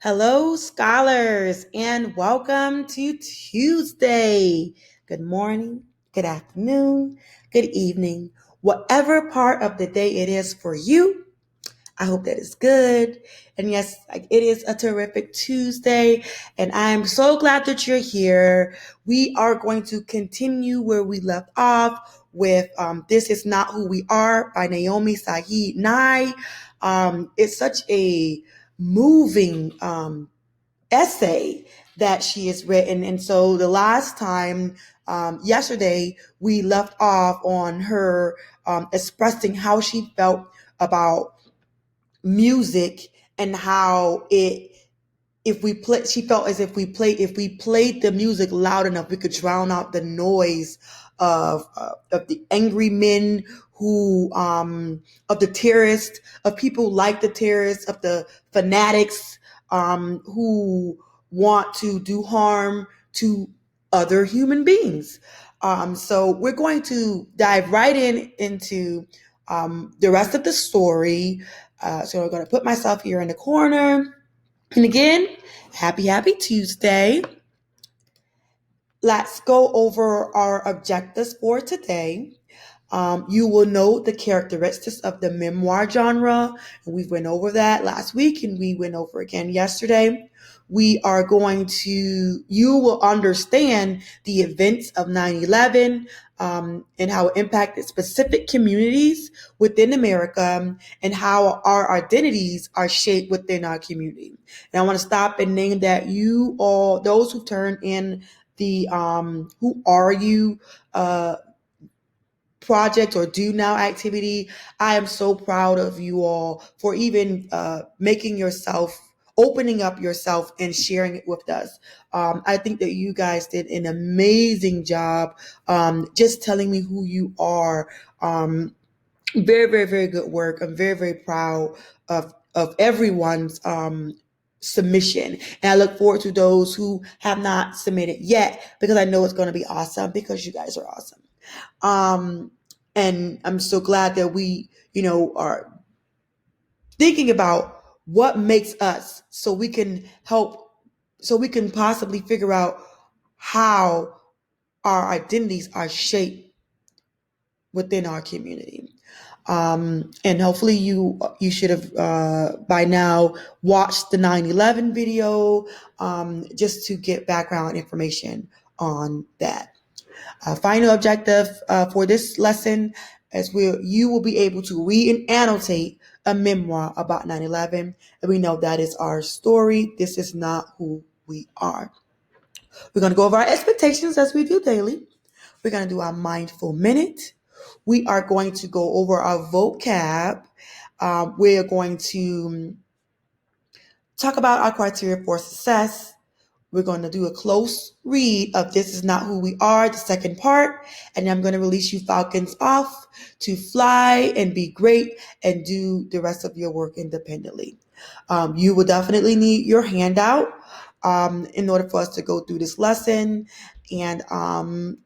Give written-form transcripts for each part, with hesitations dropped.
Hello, scholars, and welcome to Tuesday. Good morning, good afternoon, good evening, whatever part of the day it is for you. I hope that is good. And yes, it is a terrific Tuesday, and I'm so glad that you're here. We are going to continue where we left off with This Is Not Who We Are by Naomi Saeed Nye. It's such a moving essay that she has written. And so the last time, yesterday, we left off on her expressing how she felt about music and how if we play, she felt as if we played the music loud enough, we could drown out the noise of the angry men of the terrorists, of people like the terrorists, of the fanatics, who want to do harm to other human beings. So we're going to dive right into the rest of the story. So I'm going to put myself here in the corner. And again, happy Tuesday. Let's go over our objectives for today. You will know the characteristics of the memoir genre. And we went over that last week and we went over again yesterday. You will understand the events of 9/11 and how it impacted specific communities within America and how our identities are shaped within our community. And I want to stop and name that you all, those who turn in the Who Are You project or do now activity. I am so proud of you all for even opening up yourself and sharing it with us. I think that you guys did an amazing job just telling me who you are. Very, very, very good work. I'm very, very proud of everyone's submission. And I look forward to those who have not submitted yet because I know it's going to be awesome because you guys are awesome. And I'm so glad that we, are thinking about what makes us so we can possibly figure out how our identities are shaped within our community. And hopefully you should have by now watched the 9/11 video just to get background information on that. Final objective for this lesson is you will be able to read and annotate a memoir about 9/11. And we know that is our story. This is not who we are. We're going to go over our expectations as we do daily. We're going to do our mindful minute. We are going to go over our vocab. We're going to talk about our criteria for success. We're going to do a close read of This Is Not Who We Are, the second part. And I'm going to release you falcons off to fly and be great and do the rest of your work independently. You will definitely need your handout in order for us to go through this lesson. And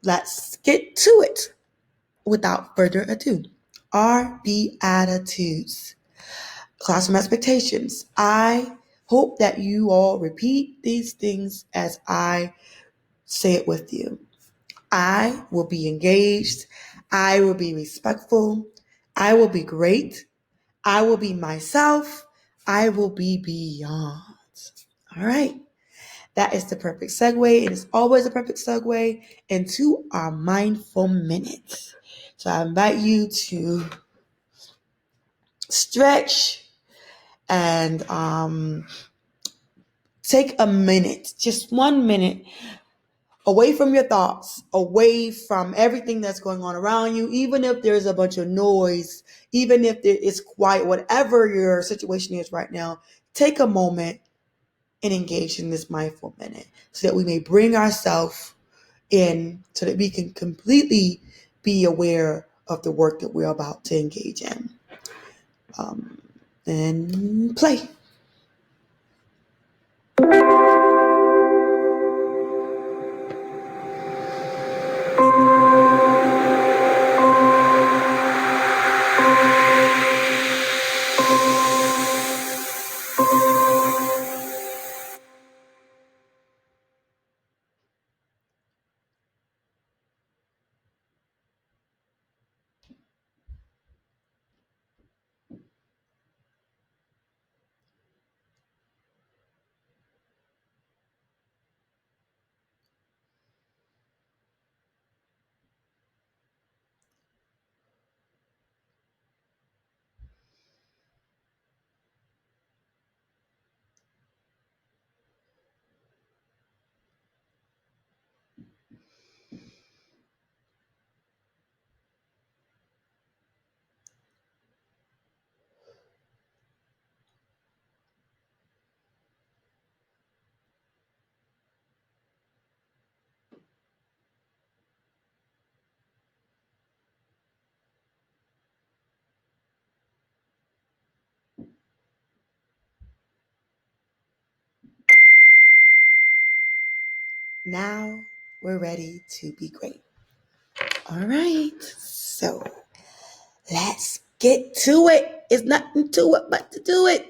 let's get to it. Without further ado, our Beatitudes. Classroom expectations. I hope that you all repeat these things as I say it with you. I will be engaged. I will be respectful. I will be great. I will be myself. I will be beyond. All right. That is the perfect segue. It is always a perfect segue into our mindful minute. So I invite you to stretch and take a minute, just 1 minute, away from your thoughts, away from everything that's going on around you, even if there's a bunch of noise, even if it's quiet, whatever your situation is right now, take a moment and engage in this mindful minute so that we may bring ourselves in so that we can completely be aware of the work that we're about to engage in. And play. now we're ready to be great. All right, so let's get to it. It's nothing to it but to do it.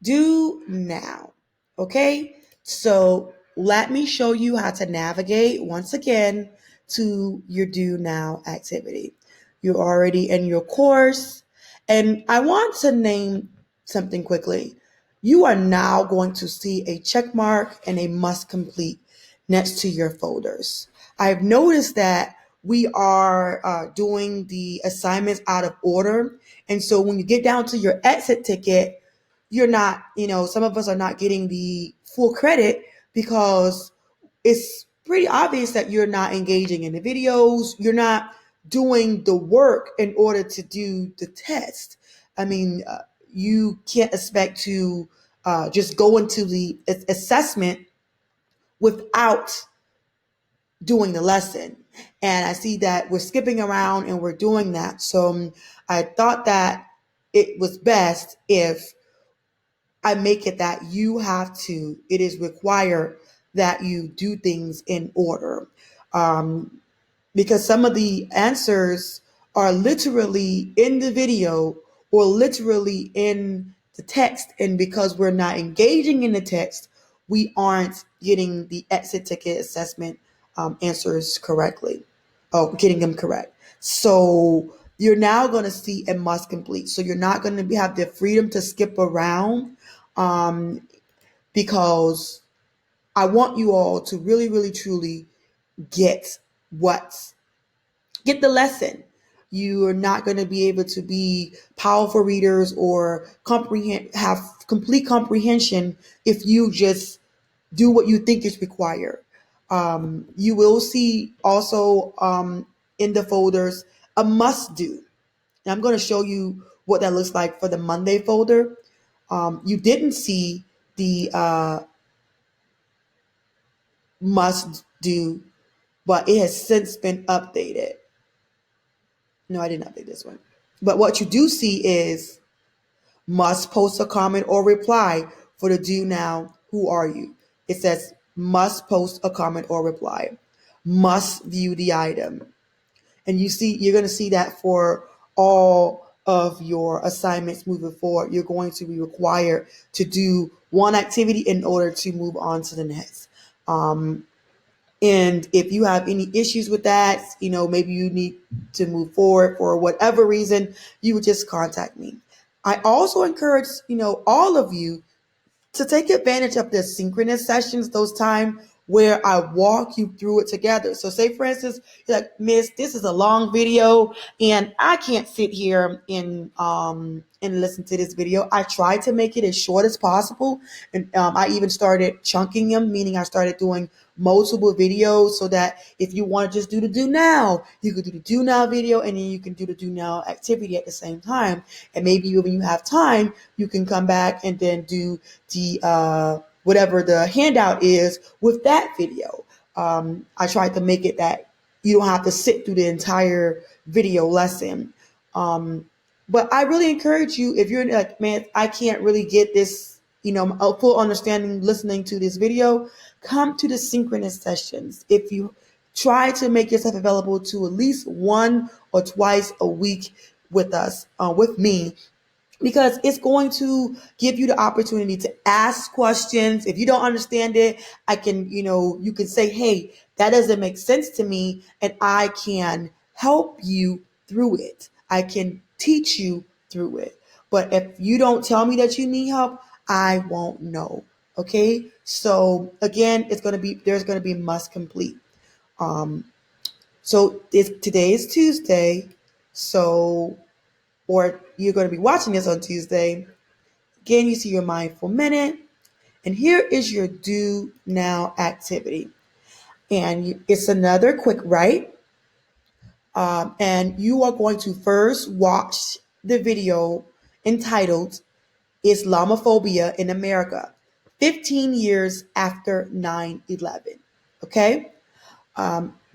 Do now. Okay, so let me show you how to navigate once again to your do now activity. You're already in your course, and I want to name something quickly. You are now going to see a check mark and a must complete next to your folders. I've noticed that we are doing the assignments out of order. And so when you get down to your exit ticket, you're not, some of us are not getting the full credit because it's pretty obvious that you're not engaging in the videos. You're not doing the work in order to do the test. I mean, you can't expect to just go into the assessment without doing the lesson. And I see that we're skipping around and we're doing that. So I thought that it was best if I make it that it is required that you do things in order. Because some of the answers are literally in the video or literally in the text. And because we're not engaging in the text, we aren't getting the exit ticket assessment answers correctly, getting them correct. So you're now going to see a must complete. So you're not going to have the freedom to skip around, because I want you all to really, really, truly get the lesson. You are not going to be able to be powerful readers or have complete comprehension if you just do what you think is required. You will see also in the folders a must do. And I'm going to show you what that looks like for the Monday folder. You didn't see the must do, but it has since been updated. No, I didn't update this one. But what you do see is must post a comment or reply for the do now. Who are you? It says must post a comment or reply. Must view the item. And you're going to see that for all of your assignments moving forward. You're going to be required to do one activity in order to move on to the next. And if you have any issues with that, maybe you need to move forward for whatever reason, you would just contact me. I also encourage, all of you to take advantage of the synchronous sessions, those time where I walk you through it together. So say, for instance, you're like, Miss, this is a long video and I can't sit here and listen to this video. I try to make it as short as possible. And I even started chunking them, meaning I started doing multiple videos so that if you want to just do the do now, you could do the do now video and then you can do the do now activity at the same time. And maybe when you have time, you can come back and then do the whatever the handout is with that video. I tried to make it that you don't have to sit through the entire video lesson. But I really encourage you, if you're like, man, I can't really get this, a full understanding listening to this video, come to the synchronous sessions. If you try to make yourself available to at least one or twice a week with us, with me, because it's going to give you the opportunity to ask questions. If you don't understand it, you can say, hey, that doesn't make sense to me, and I can help you through it. I can teach you through it. But if you don't tell me that you need help, I won't know. Okay. So again, there's going to be must complete. So today is Tuesday. Or you're going to be watching this on Tuesday. Again, you see your mindful minute. And here is your do now activity. And it's another quick write. And you are going to first watch the video entitled Islamophobia in America, 15 years after 9/11. Okay?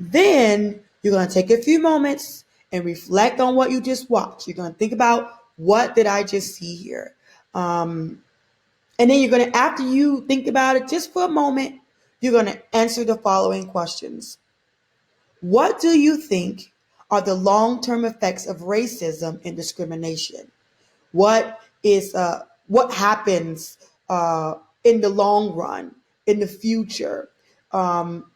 Then you're going to take a few moments and reflect on what you just watched. You're going to think about, what did I just see here? And then you're going to, after you think about it just for a moment, you're going to answer the following questions. What do you think are the long-term effects of racism and discrimination? What happens in the long run, in the future, um,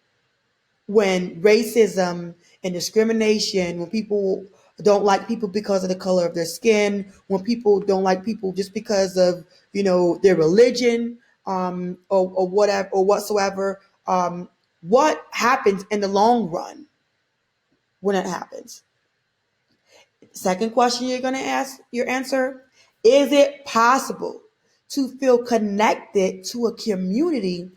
when racism and discrimination, when people don't like people because of the color of their skin, when people don't like people just because of their religion, or whatever or whatsoever. What happens in the long run when it happens? Second question you're going to ask your answer: is it possible to feel connected to a community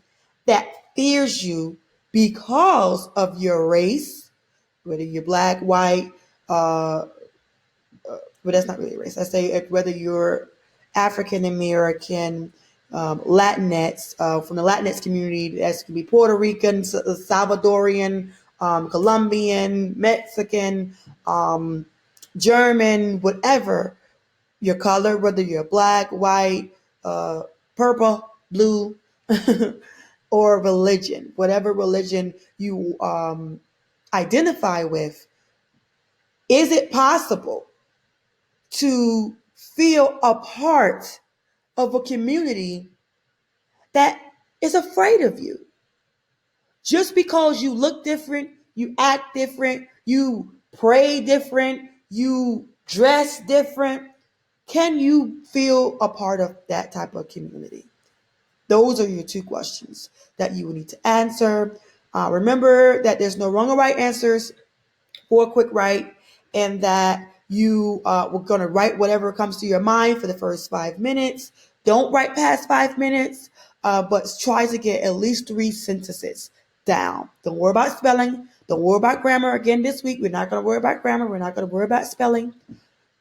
that fears you because of your race, whether you're black, white, uh, but that's not really race. I say whether you're African American, Latinx, from the Latinx community, that can be Puerto Rican, Salvadorian, Colombian, Mexican, um, German, whatever your color, whether you're black, white, uh, purple, blue, or religion, whatever religion you identify with, is it possible to feel a part of a community that is afraid of you? Just because you look different, you act different, you pray different, you dress different, can you feel a part of that type of community? Those are your two questions that you will need to answer. Remember that there's no wrong or right answers for a quick write, and that you were going to write whatever comes to your mind for the first 5 minutes. Don't write past 5 minutes, but try to get at least 3 sentences down. Don't worry about spelling. Don't worry about grammar. Again, this week, we're not going to worry about grammar. We're not going to worry about spelling.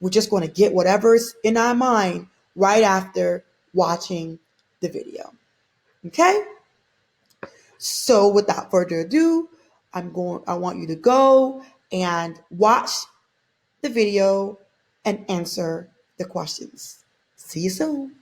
We're just going to get whatever's in our mind right after watching the video. Okay? So without further ado, I want you to go and watch the video and answer the questions. See you soon.